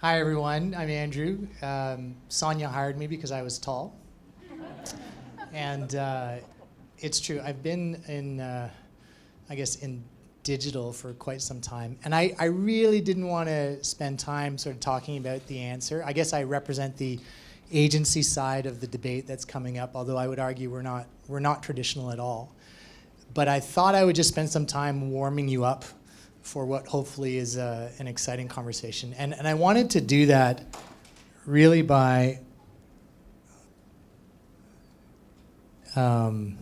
Hi, everyone. I'm Andrew. Sonia hired me because I was tall. And it's true. I've been in, in digital for quite some time. And I really didn't want to spend time sort of talking about the answer. I guess I represent the agency side of the debate that's coming up, although I would argue we're not traditional at all. But I thought I would just spend some time warming you up for what hopefully is an exciting conversation. And I wanted to do that really by talking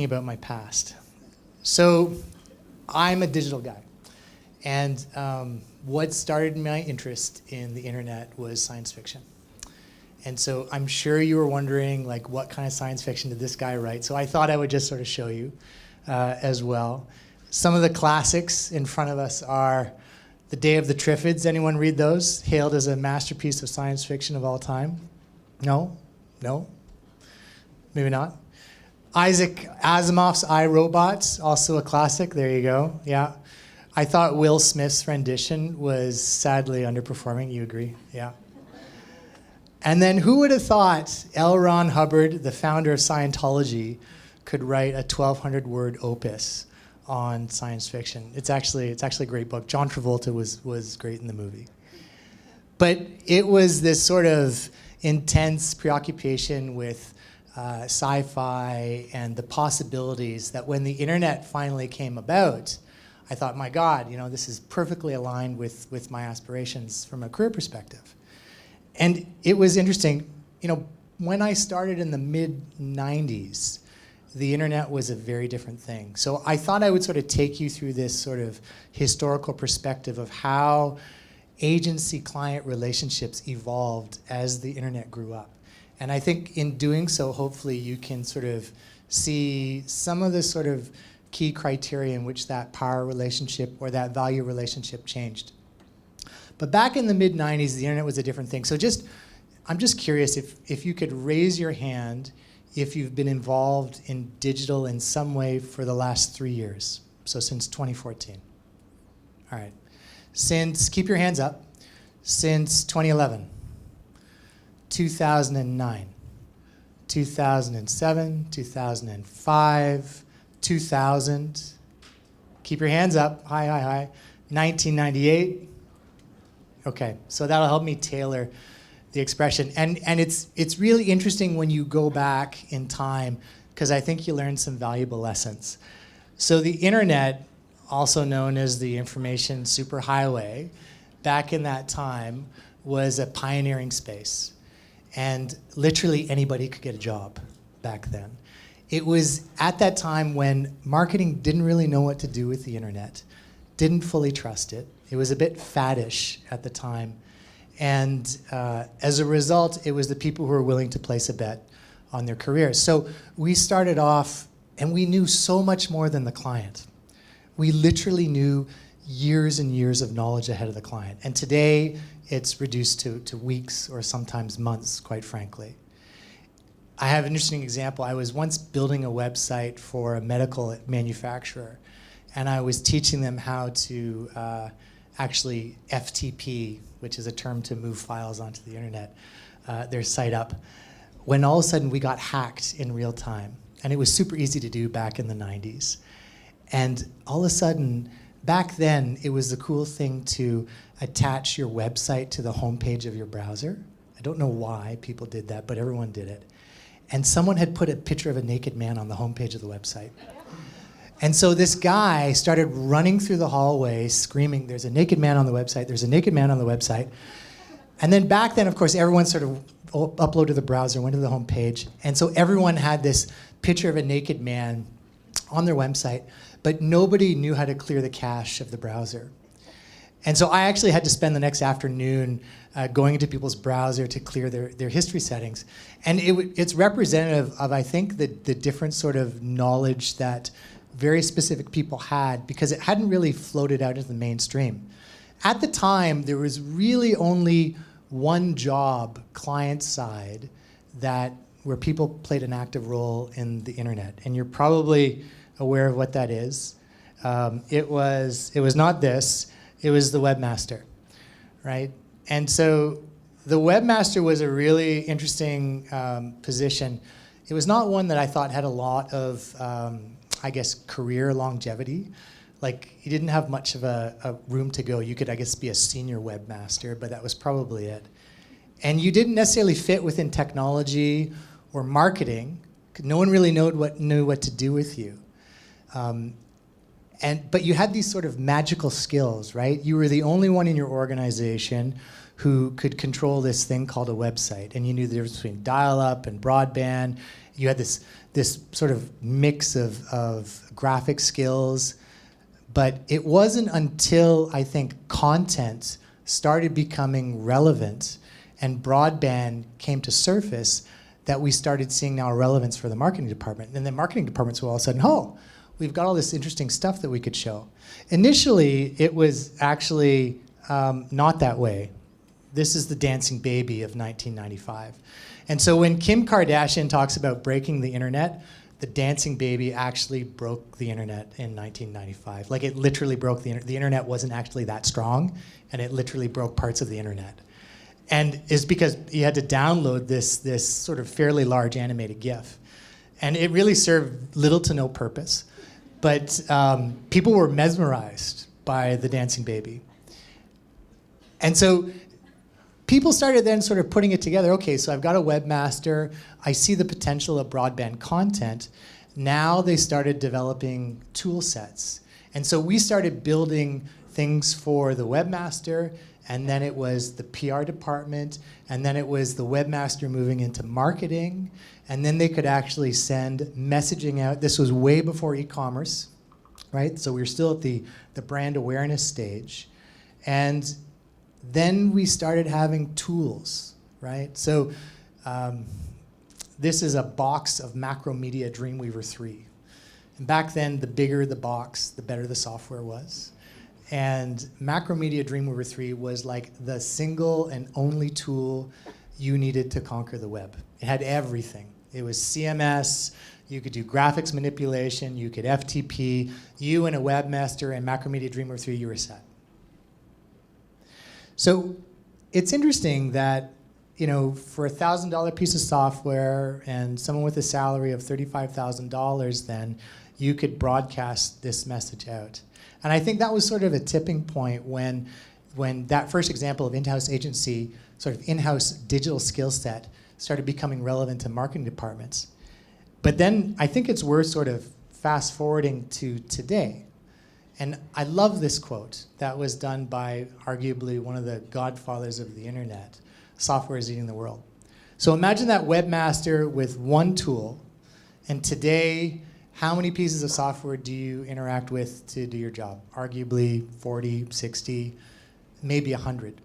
about my past. So I'm a digital guy. And what started my interest in the internet was science fiction. And so I'm sure you were wondering, like, what kind of science fiction did this guy write? So I thought I would just sort of show you as well. Some of the classics in front of us are The Day of the Triffids. Anyone read those? Hailed as a masterpiece of science fiction of all time? No? No? Maybe not. Isaac Asimov's I, Robot, also a classic. There you go. Yeah. I thought Will Smith's rendition was sadly underperforming. You agree? Yeah. And then who would have thought L. Ron Hubbard, the founder of Scientology, could write a 1,200-word opus on science fiction? It's actually a great book. John Travolta was great in the movie. But it was this sort of intense preoccupation with sci-fi and the possibilities that when the internet finally came about, I thought, my God, this is perfectly aligned with my aspirations from a career perspective. And it was interesting, when I started in the mid-90s, the internet was a very different thing. So I thought I would sort of take you through this sort of historical perspective of how agency-client relationships evolved as the internet grew up. And I think in doing so, hopefully you can sort of see some of the sort of key criteria in which that power relationship or that value relationship changed. But back in the mid-90s, the internet was a different thing. So I'm just curious if you could raise your hand if you've been involved in digital in some way for the last 3 years, so since 2014. All right. Keep your hands up, since 2011, 2009, 2007, 2005, 2000. Keep your hands up, high. 1998. Okay, so that'll help me tailor the expression. And it's really interesting when you go back in time, because I think you learn some valuable lessons. So the internet, also known as the information superhighway, back in that time was a pioneering space. And literally anybody could get a job back then. It was at that time when marketing didn't really know what to do with the internet, didn't fully trust it. It was a bit faddish at the time. And as a result, it was the people who were willing to place a bet on their careers. So we started off, and we knew so much more than the client. We literally knew years and years of knowledge ahead of the client. And today, it's reduced to weeks or sometimes months, quite frankly. I have an interesting example. I was once building a website for a medical manufacturer, and I was teaching them how to actually FTP, which is a term to move files onto the internet, their site up, when all of a sudden we got hacked in real time. And it was super easy to do back in the 90s. And all of a sudden, back then, it was the cool thing to attach your website to the homepage of your browser. I don't know why people did that, but everyone did it. And someone had put a picture of a naked man on the homepage of the website. And so this guy started running through the hallway screaming, "There's a naked man on the website, there's a naked man on the website." And then back then, of course, everyone sort of uploaded to the browser, went to the homepage. And so everyone had this picture of a naked man on their website, but nobody knew how to clear the cache of the browser. And so I actually had to spend the next afternoon going into people's browser to clear their history settings. And it's representative of, I think, the different sort of knowledge that very specific people had, because it hadn't really floated out into the mainstream. At the time, there was really only one job, client side, where people played an active role in the internet. And you're probably aware of what that is. It was not this, it was the webmaster. right? And so the webmaster was a really interesting position. It was not one that I thought had a lot of, I guess, career longevity. Like, you didn't have much of a room to go. You could, I guess, be a senior webmaster, but that was probably it. And you didn't necessarily fit within technology or marketing. No one really knew what to do with you. But you had these sort of magical skills, right? You were the only one in your organization who could control this thing called a website, and you knew the difference between dial-up and broadband. You had this sort of mix of graphic skills, but it wasn't until, I think, content started becoming relevant and broadband came to surface that we started seeing now a relevance for the marketing department. And then marketing departments were all of a sudden, oh, we've got all this interesting stuff that we could show. Initially, it was actually not that way. This is the dancing baby of 1995. And so when Kim Kardashian talks about breaking the internet, the dancing baby actually broke the internet in 1995. Like, it literally broke the internet. The internet wasn't actually that strong, and it literally broke parts of the internet. And it's because you had to download this sort of fairly large animated GIF. And it really served little to no purpose. But people were mesmerized by the dancing baby. And so people started then sort of putting it together. Okay, so I've got a webmaster. I see the potential of broadband content. Now they started developing tool sets. And so we started building things for the webmaster, and then it was the PR department, and then it was the webmaster moving into marketing, and then they could actually send messaging out. This was way before e-commerce, right? So we were still at the brand awareness stage. And then we started having tools, right? So this is a box of Macromedia Dreamweaver 3. And back then, the bigger the box, the better the software was. And Macromedia Dreamweaver 3 was like the single and only tool you needed to conquer the web. It had everything. It was CMS, you could do graphics manipulation, you could FTP, you and a webmaster and Macromedia Dreamweaver 3, you were set. So it's interesting that, you know, for a $1,000 piece of software and someone with a salary of $35,000, then you could broadcast this message out. And I think that was sort of a tipping point when that first example of in-house agency, sort of in-house digital skill set, started becoming relevant to marketing departments. But then I think it's worth sort of fast forwarding to today. And I love this quote that was done by arguably one of the godfathers of the internet. Software is eating the world. So imagine that webmaster with one tool, and today, how many pieces of software do you interact with to do your job? Arguably 40, 60, maybe 100.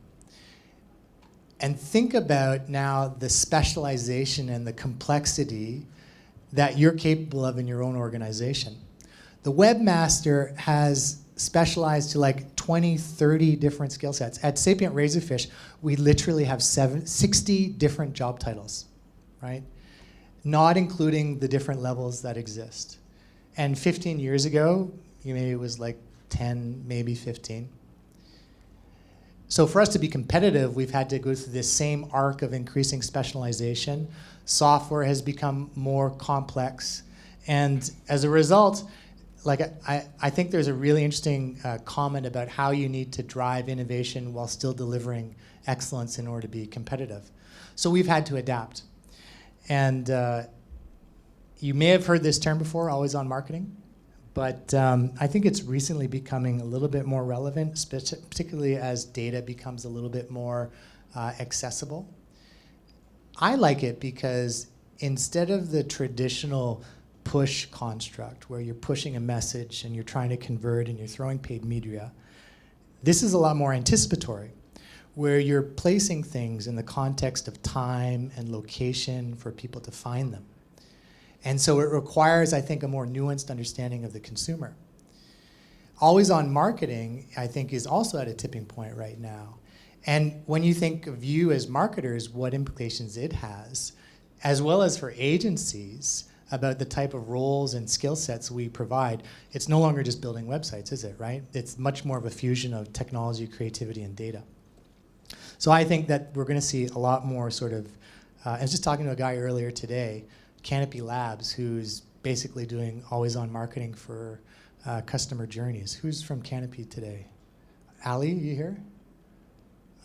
And think about now the specialization and the complexity that you're capable of in your own organization. The webmaster has specialized to like 20, 30 different skill sets. At SapientRazorfish, we literally have 60 different job titles, right? Not including the different levels that exist. And 15 years ago, maybe it was like 10, maybe 15. So for us to be competitive, we've had to go through this same arc of increasing specialization. Software has become more complex. And as a result, like I think there's a really interesting comment about how you need to drive innovation while still delivering excellence in order to be competitive. So we've had to adapt. And you may have heard this term before, always on marketing, but I think it's recently becoming a little bit more relevant, particularly as data becomes a little bit more accessible. I like it because instead of the traditional push construct where you're pushing a message and you're trying to convert and you're throwing paid media, this is a lot more anticipatory, where you're placing things in the context of time and location for people to find them. And so it requires, I think, a more nuanced understanding of the consumer. Always on marketing, I think, is also at a tipping point right now. And when you think of you as marketers, what implications it has, as well as for agencies, about the type of roles and skill sets we provide, it's no longer just building websites, is it, right? It's much more of a fusion of technology, creativity, and data. So I think that we're going to see a lot more sort of, I was just talking to a guy earlier today, Canopy Labs, who's basically doing always-on marketing for customer journeys. Who's from Canopy today? Ali, you here?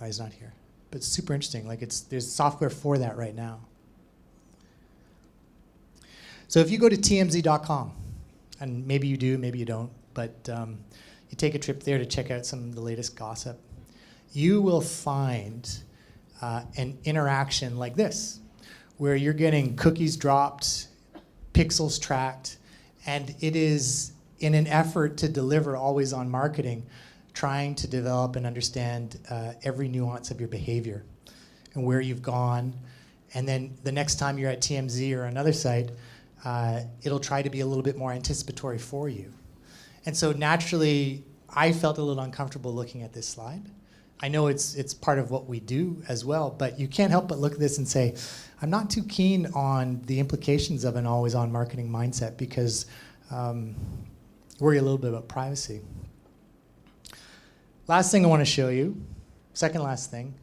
Oh, he's not here. But it's super interesting. Like there's software for that right now. So if you go to tmz.com, and maybe you do, maybe you don't, but you take a trip there to check out some of the latest gossip, you will find an interaction like this, where you're getting cookies dropped, pixels tracked, and it is in an effort to deliver always-on marketing, trying to develop and understand every nuance of your behavior and where you've gone. And then the next time you're at TMZ or another site, it'll try to be a little bit more anticipatory for you. And so naturally, I felt a little uncomfortable looking at this slide. I know it's part of what we do as well, but you can't help but look at this and say, I'm not too keen on the implications of an always-on marketing mindset because worry a little bit about privacy. Last thing I want to show you, second last thing,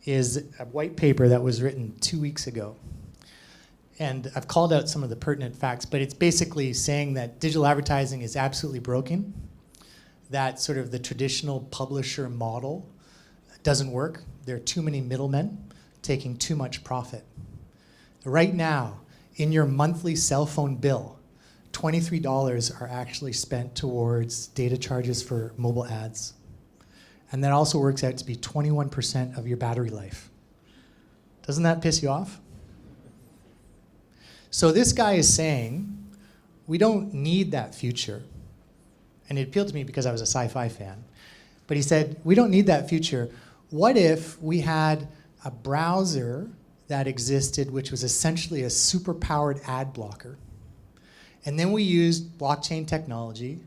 is a white paper that was written 2 weeks ago. And I've called out some of the pertinent facts, but it's basically saying that digital advertising is absolutely broken, that sort of the traditional publisher model doesn't work. There are too many middlemen taking too much profit. Right now, in your monthly cell phone bill, $23 are actually spent towards data charges for mobile ads. And that also works out to be 21% of your battery life. Doesn't that piss you off? So this guy is saying, we don't need that future. And it appealed to me because I was a sci-fi fan. But he said, we don't need that future. What if we had a browser that existed which was essentially a super-powered ad blocker? And then we used blockchain technology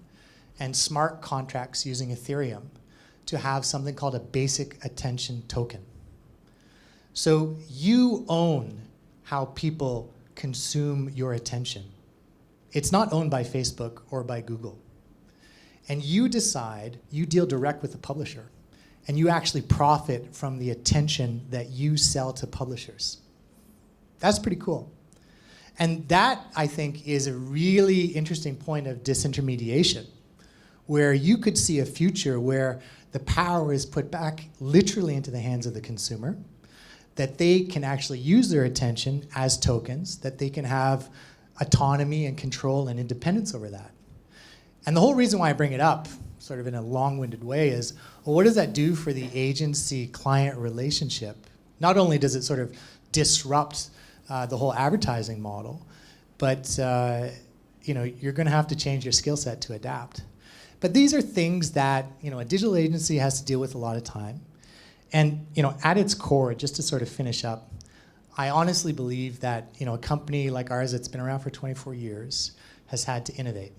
and smart contracts using Ethereum to have something called a basic attention token. So you own how people consume your attention. It's not owned by Facebook or by Google. And you decide, you deal direct with the publisher, and you actually profit from the attention that you sell to publishers. That's pretty cool. And that, I think, is a really interesting point of disintermediation, where you could see a future where the power is put back literally into the hands of the consumer, that they can actually use their attention as tokens, that they can have autonomy and control and independence over that. And the whole reason why I bring it up, sort of in a long-winded way, is, well, what does that do for the agency-client relationship? Not only does it sort of disrupt the whole advertising model, but you're going to have to change your skill set to adapt. But these are things that a digital agency has to deal with a lot of time. And at its core, just to sort of finish up, I honestly believe that a company like ours that's been around for 24 years has had to innovate.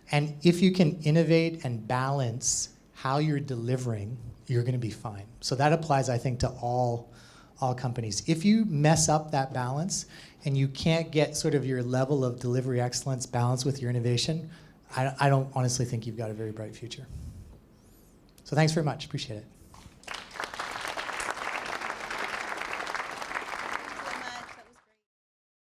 And if you can innovate and balance how you're delivering, you're going to be fine. So that applies, I think, to all companies. If you mess up that balance and you can't get sort of your level of delivery excellence balanced with your innovation, I don't honestly think you've got a very bright future. So thanks very much. Appreciate it.